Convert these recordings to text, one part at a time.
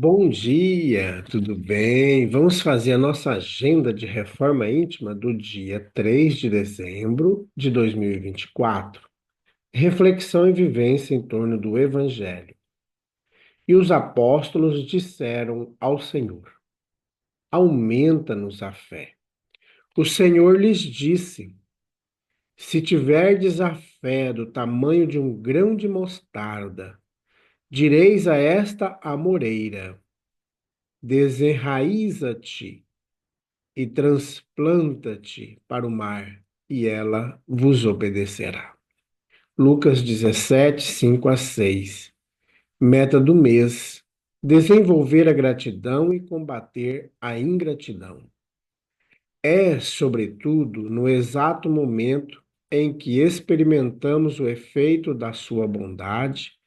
Bom dia, tudo bem? Vamos fazer a nossa agenda de reforma íntima do dia 3 de dezembro de 2024. Reflexão e vivência em torno do Evangelho. E os apóstolos disseram ao Senhor: Aumenta-nos a fé. O Senhor lhes disse: Se tiverdes a fé do tamanho de um grão de mostarda, direis a esta amoreira: Desenraiza-te e transplanta-te para o mar, e ela vos obedecerá. Lucas 17, 5 a 6. Meta do mês: desenvolver a gratidão e combater a ingratidão. É, sobretudo, no exato momento em que experimentamos o efeito da sua bondade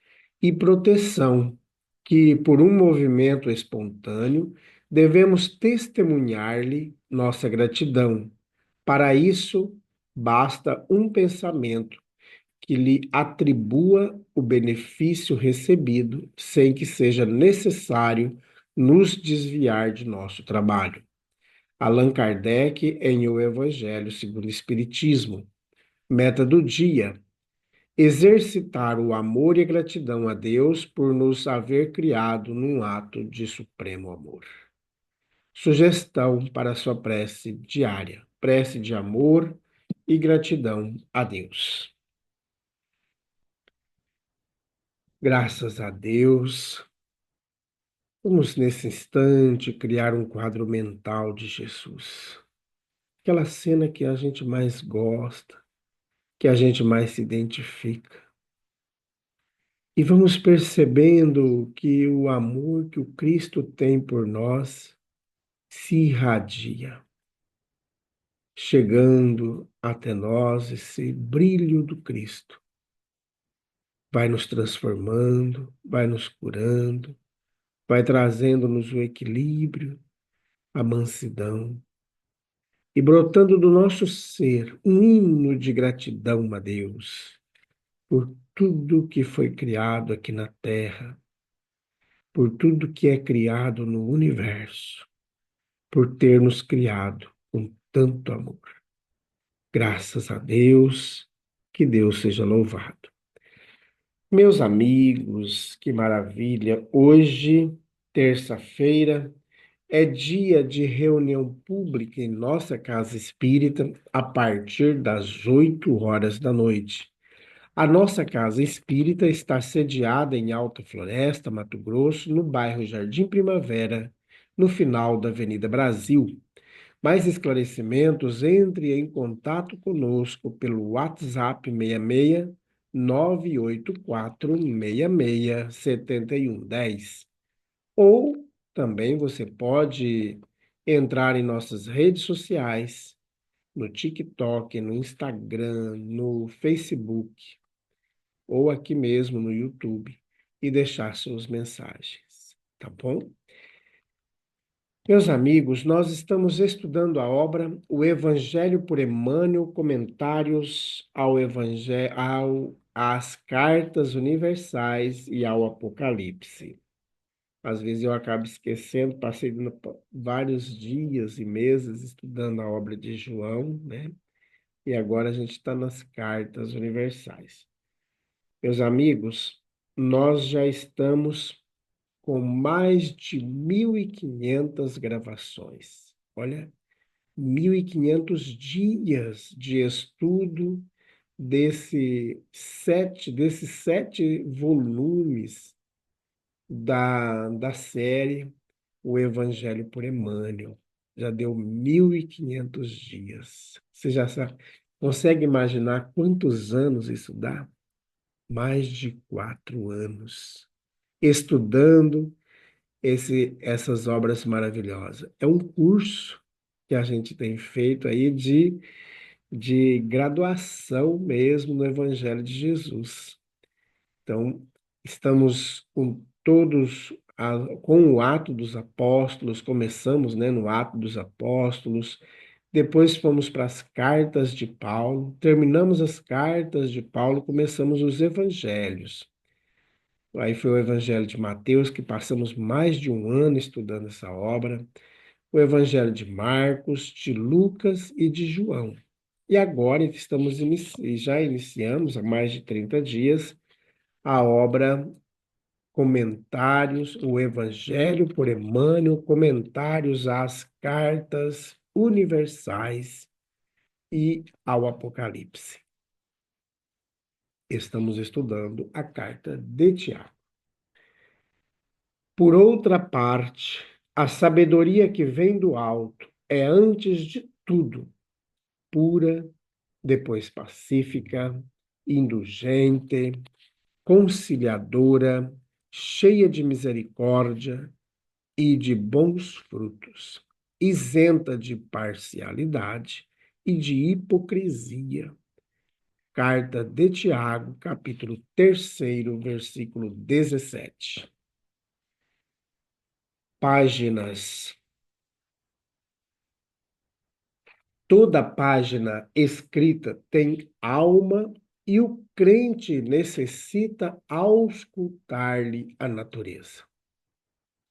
e proteção, que, por um movimento espontâneo, devemos testemunhar-lhe nossa gratidão. Para isso, basta um pensamento que lhe atribua o benefício recebido, sem que seja necessário nos desviar de nosso trabalho. Allan Kardec em O Evangelho segundo o Espiritismo. Meta do dia: exercitar o amor e a gratidão a Deus por nos haver criado num ato de supremo amor. Sugestão para a sua prece diária: prece de amor e gratidão a Deus. Graças a Deus, vamos nesse instante criar um quadro mental de Jesus. Aquela cena que a gente mais gosta, que a gente mais se identifica. E vamos percebendo que o amor que o Cristo tem por nós se irradia, chegando até nós esse brilho do Cristo. Vai nos transformando, vai nos curando, vai trazendo-nos o equilíbrio, a mansidão, e brotando do nosso ser um hino de gratidão a Deus por tudo que foi criado aqui na Terra, por tudo que é criado no universo, por ter nos criado com tanto amor. Graças a Deus, que Deus seja louvado. Meus amigos, que maravilha! Hoje, terça-feira, é dia de reunião pública em nossa casa espírita a partir das 8 horas da noite. A nossa casa espírita está sediada em Alta Floresta, Mato Grosso, no bairro Jardim Primavera, no final da Avenida Brasil. Mais esclarecimentos, entre em contato conosco pelo WhatsApp 66 984 66 7110. Ou também você pode entrar em nossas redes sociais, no TikTok, no Instagram, no Facebook, ou aqui mesmo no YouTube, e deixar suas mensagens, tá bom? Meus amigos, nós estamos estudando a obra O Evangelho por Emmanuel, comentários ao Evangelho, às Cartas Universais e ao Apocalipse. Às vezes eu acabo esquecendo, passei vários dias e meses estudando a obra de João, né? E agora a gente está nas Cartas Universais. Meus amigos, nós já estamos com mais de 1.500 gravações. Olha, 1.500 dias de estudo desses sete volumes da série O Evangelho por Emmanuel. Já deu 1.500 dias. Você já sabe, consegue imaginar quantos anos isso dá? Mais de 4 anos estudando essas obras maravilhosas. É um curso que a gente tem feito aí de graduação mesmo no Evangelho de Jesus. Então, estamos com com o ato dos apóstolos, começamos, né, no ato dos apóstolos, depois fomos para as cartas de Paulo, terminamos as cartas de Paulo, começamos os evangelhos. Aí foi o Evangelho de Mateus, que passamos mais de um ano estudando essa obra, o Evangelho de Marcos, de Lucas e de João. E agora já iniciamos, há mais de 30 dias, a obra Comentários, o Evangelho por Emmanuel, comentários às cartas universais e ao Apocalipse. Estamos estudando a carta de Tiago. Por outra parte, a sabedoria que vem do alto é, antes de tudo, pura, depois pacífica, indulgente, conciliadora, cheia de misericórdia e de bons frutos, isenta de parcialidade e de hipocrisia. Carta de Tiago, capítulo 3, versículo 17. Páginas. Toda página escrita tem alma e o crente necessita auscultar-lhe a natureza.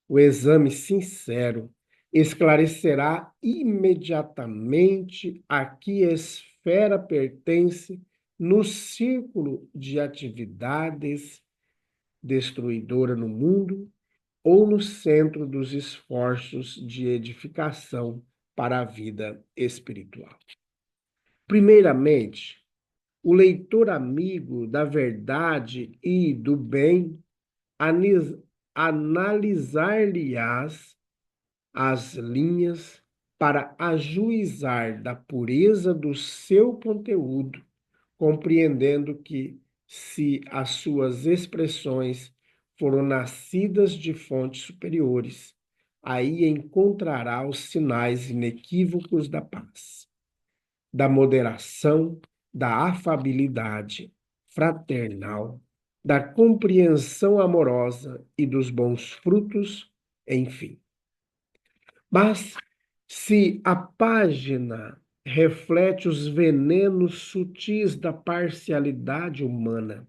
O exame sincero esclarecerá imediatamente a que esfera pertence no círculo de atividades destruidora no mundo ou no centro dos esforços de edificação para a vida espiritual. Primeiramente, o leitor amigo da verdade e do bem analisar-lhe-ás as linhas para ajuizar da pureza do seu conteúdo, compreendendo que, se as suas expressões foram nascidas de fontes superiores, aí encontrará os sinais inequívocos da paz, da moderação, da afabilidade fraternal, da compreensão amorosa e dos bons frutos, enfim. Mas, se a página reflete os venenos sutis da parcialidade humana,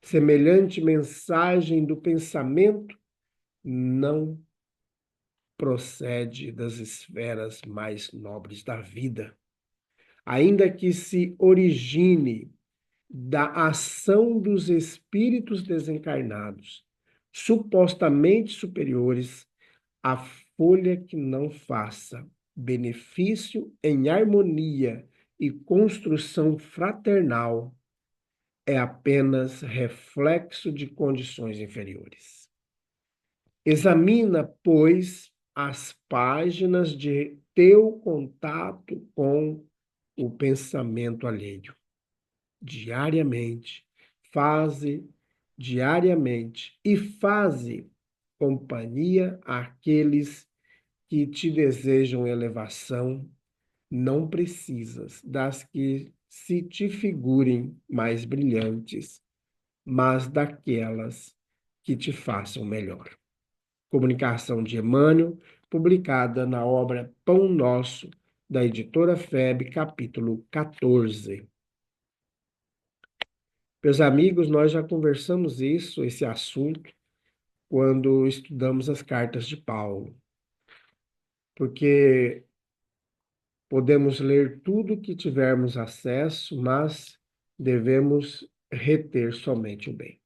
semelhante mensagem do pensamento não procede das esferas mais nobres da vida, ainda que se origine da ação dos espíritos desencarnados, supostamente superiores. A folha que não faça benefício em harmonia e construção fraternal é apenas reflexo de condições inferiores. Examina, pois, as páginas de teu contato com o pensamento alheio. Diariamente, faze diariamente e faze companhia àqueles que te desejam elevação. Não precisas das que se te figurem mais brilhantes, mas daquelas que te façam melhor. Comunicação de Emmanuel, publicada na obra Pão Nosso, da editora FEB, capítulo 14. Meus amigos, nós já conversamos esse assunto, quando estudamos as cartas de Paulo, porque podemos ler tudo que tivermos acesso, mas devemos reter somente o bem,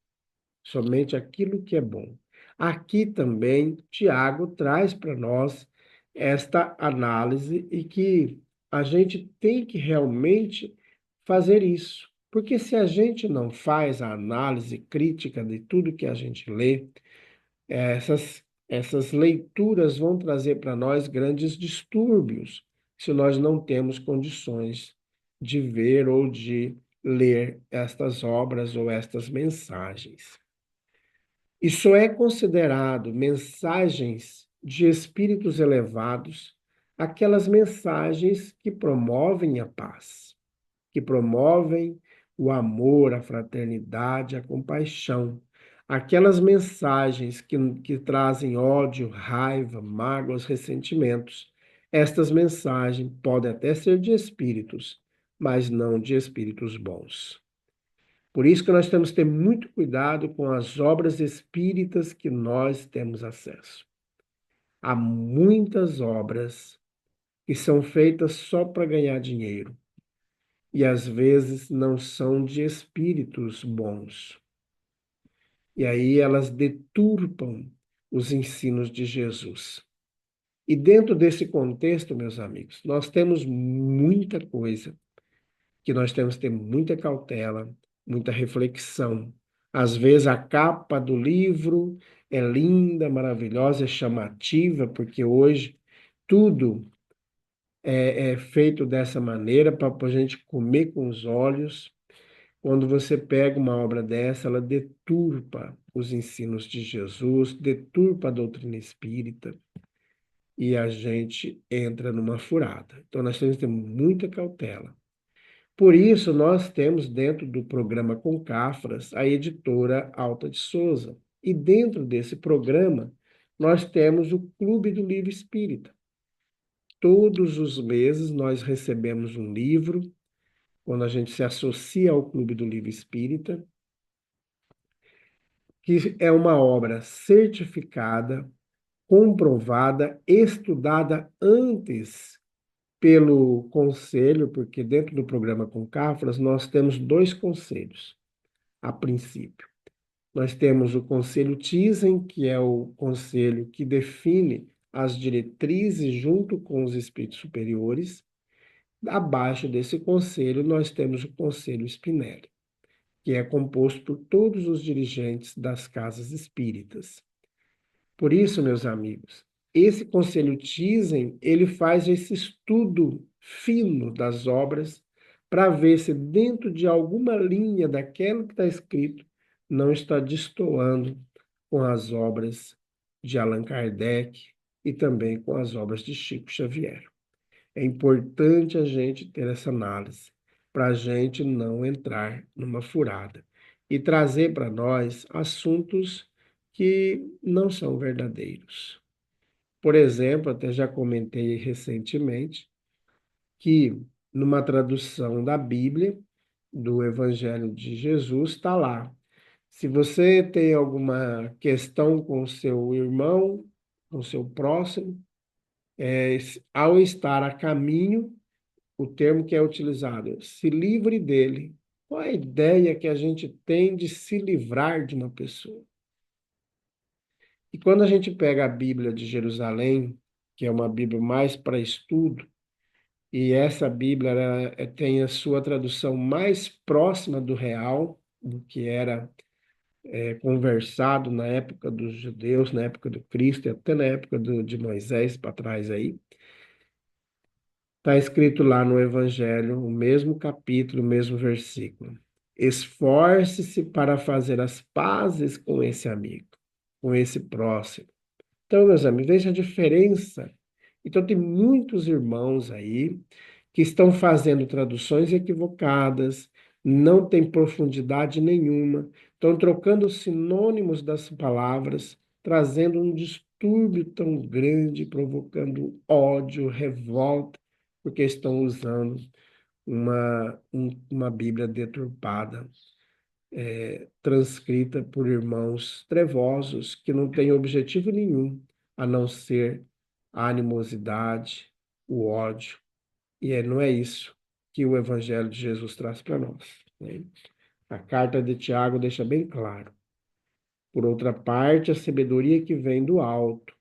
somente aquilo que é bom. Aqui também, Tiago traz para nós esta análise e que a gente tem que realmente fazer isso. Porque se a gente não faz a análise crítica de tudo que a gente lê, essas leituras vão trazer para nós grandes distúrbios, se nós não temos condições de ver ou de ler estas obras ou estas mensagens. Isso é considerado mensagens de espíritos elevados, aquelas mensagens que promovem a paz, que promovem o amor, a fraternidade, a compaixão. Aquelas mensagens que trazem ódio, raiva, mágoas, ressentimentos. Estas mensagens podem até ser de espíritos, mas não de espíritos bons. Por isso que nós temos que ter muito cuidado com as obras espíritas que nós temos acesso. Há muitas obras que são feitas só para ganhar dinheiro e às vezes não são de espíritos bons. E aí elas deturpam os ensinos de Jesus. E dentro desse contexto, meus amigos, nós temos muita coisa que nós temos que ter muita cautela, muita reflexão. Às vezes a capa do livro é linda, maravilhosa, é chamativa, porque hoje tudo é feito dessa maneira para a gente comer com os olhos. Quando você pega uma obra dessa, ela deturpa os ensinos de Jesus, deturpa a doutrina espírita e a gente entra numa furada. Então, nós temos que ter muita cautela. Por isso, nós temos dentro do programa Concafras a editora Alta de Souza. E dentro desse programa, nós temos o Clube do Livro Espírita. Todos os meses nós recebemos um livro, quando a gente se associa ao Clube do Livro Espírita, que é uma obra certificada, comprovada, estudada antes pelo conselho, porque dentro do programa Concafras nós temos dois conselhos, a princípio. Nós temos o Conselho Thyssen, que é o conselho que define as diretrizes junto com os espíritos superiores. Abaixo desse conselho, nós temos o Conselho Spinelli, que é composto por todos os dirigentes das casas espíritas. Por isso, meus amigos, esse Conselho Thyssen, ele faz esse estudo fino das obras para ver se dentro de alguma linha daquilo que está escrito não está destoando com as obras de Allan Kardec e também com as obras de Chico Xavier. É importante a gente ter essa análise para a gente não entrar numa furada e trazer para nós assuntos que não são verdadeiros. Por exemplo, até já comentei recentemente que numa tradução da Bíblia, do Evangelho de Jesus, está lá. Se você tem alguma questão com o seu irmão, com o seu próximo, ao estar a caminho, o termo que é utilizado, se livre dele. Qual é a ideia que a gente tem de se livrar de uma pessoa? E quando a gente pega a Bíblia de Jerusalém, que é uma Bíblia mais para estudo, e essa Bíblia tem a sua tradução mais próxima do real, do que era conversado na época dos judeus, na época do Cristo, e até na época de Moisés para trás aí, está escrito lá no Evangelho, o mesmo capítulo, o mesmo versículo. Esforce-se para fazer as pazes com esse amigo, com esse próximo. Então, meus amigos, veja a diferença. Então, tem muitos irmãos aí que estão fazendo traduções equivocadas, não tem profundidade nenhuma, estão trocando sinônimos das palavras, trazendo um distúrbio tão grande, provocando ódio, revolta, porque estão usando uma Bíblia deturpada, transcrita por irmãos trevosos que não têm objetivo nenhum a não ser a animosidade, o ódio. E não é isso que o Evangelho de Jesus traz para nós, né? A carta de Tiago deixa bem claro. Por outra parte, a sabedoria que vem do alto,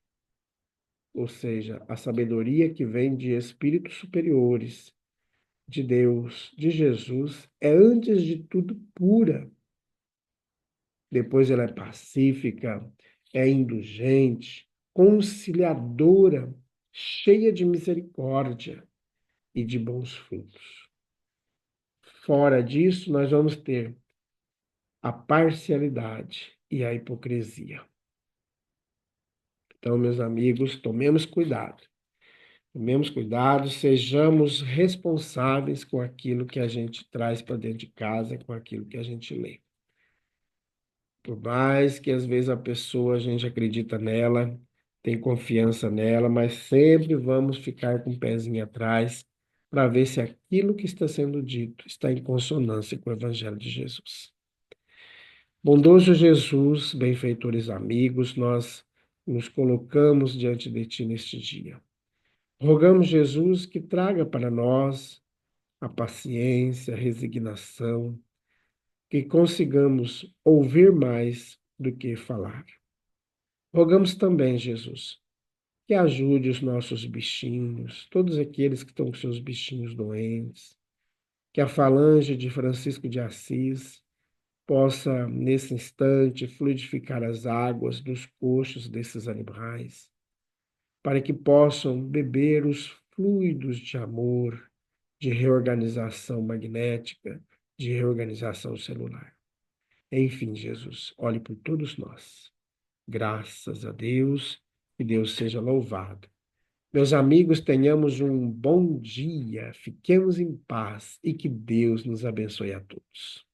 ou seja, a sabedoria que vem de espíritos superiores, de Deus, de Jesus, é antes de tudo pura. Depois ela é pacífica, é indulgente, conciliadora, cheia de misericórdia e de bons frutos. Fora disso, nós vamos ter a parcialidade e a hipocrisia. Então, meus amigos, tomemos cuidado. Tomemos cuidado, sejamos responsáveis com aquilo que a gente traz para dentro de casa, com aquilo que a gente lê. Por mais que às vezes a pessoa, a gente acredita nela, tem confiança nela, mas sempre vamos ficar com o pezinho atrás para ver se aquilo que está sendo dito está em consonância com o Evangelho de Jesus. Bondoso Jesus, benfeitores amigos, nós nos colocamos diante de Ti neste dia. Rogamos, Jesus, que traga para nós a paciência, a resignação, que consigamos ouvir mais do que falar. Rogamos também, Jesus, que ajude os nossos bichinhos, todos aqueles que estão com seus bichinhos doentes, que a falange de Francisco de Assis possa, nesse instante, fluidificar as águas dos coxos desses animais, para que possam beber os fluidos de amor, de reorganização magnética, de reorganização celular. Enfim, Jesus, olhe por todos nós. Graças a Deus, que Deus seja louvado. Meus amigos, tenhamos um bom dia, fiquemos em paz e que Deus nos abençoe a todos.